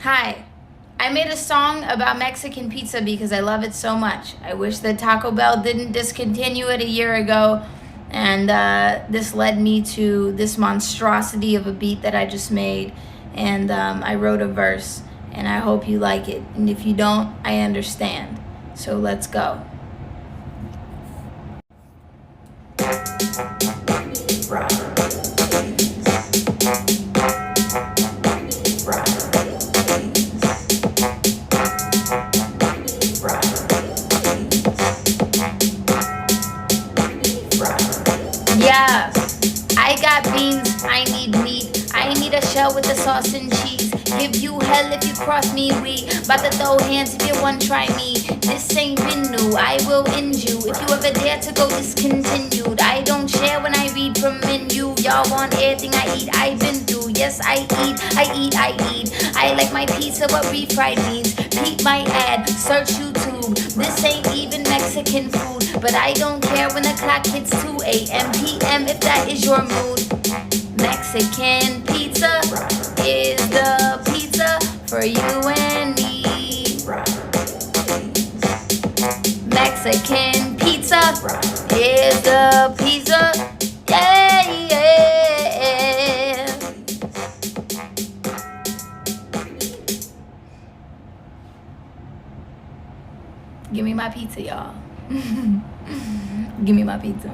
Hi, I made a song about Mexican pizza because I love it so much. I wish that Taco Bell didn't discontinue it a year ago, and this led me to this monstrosity of a beat that I just made, and I wrote a verse, and I hope you like it. And if you don't, I understand. So let's go. Yeah, I got beans, I need meat. I need a shell with the sauce and cheese. Give you hell if you cross me, we bout to throw hands if you want try me. This ain't been new, I will end you if you ever dare to go discontinued. I don't share when I read from menu. Y'all want everything I eat, I've been through. Yes, I eat, I eat, I eat. I like my pizza with refried beans. Peep my ad, search YouTube. This ain't even Mexican food, but I don't care when the clock hits 2 a.m. p.m. if that is your mood. Mexican pizza is the pizza for you and me. Mexican pizza is the pizza, yeah, yeah. Give me my pizza, y'all. Give me my pizza.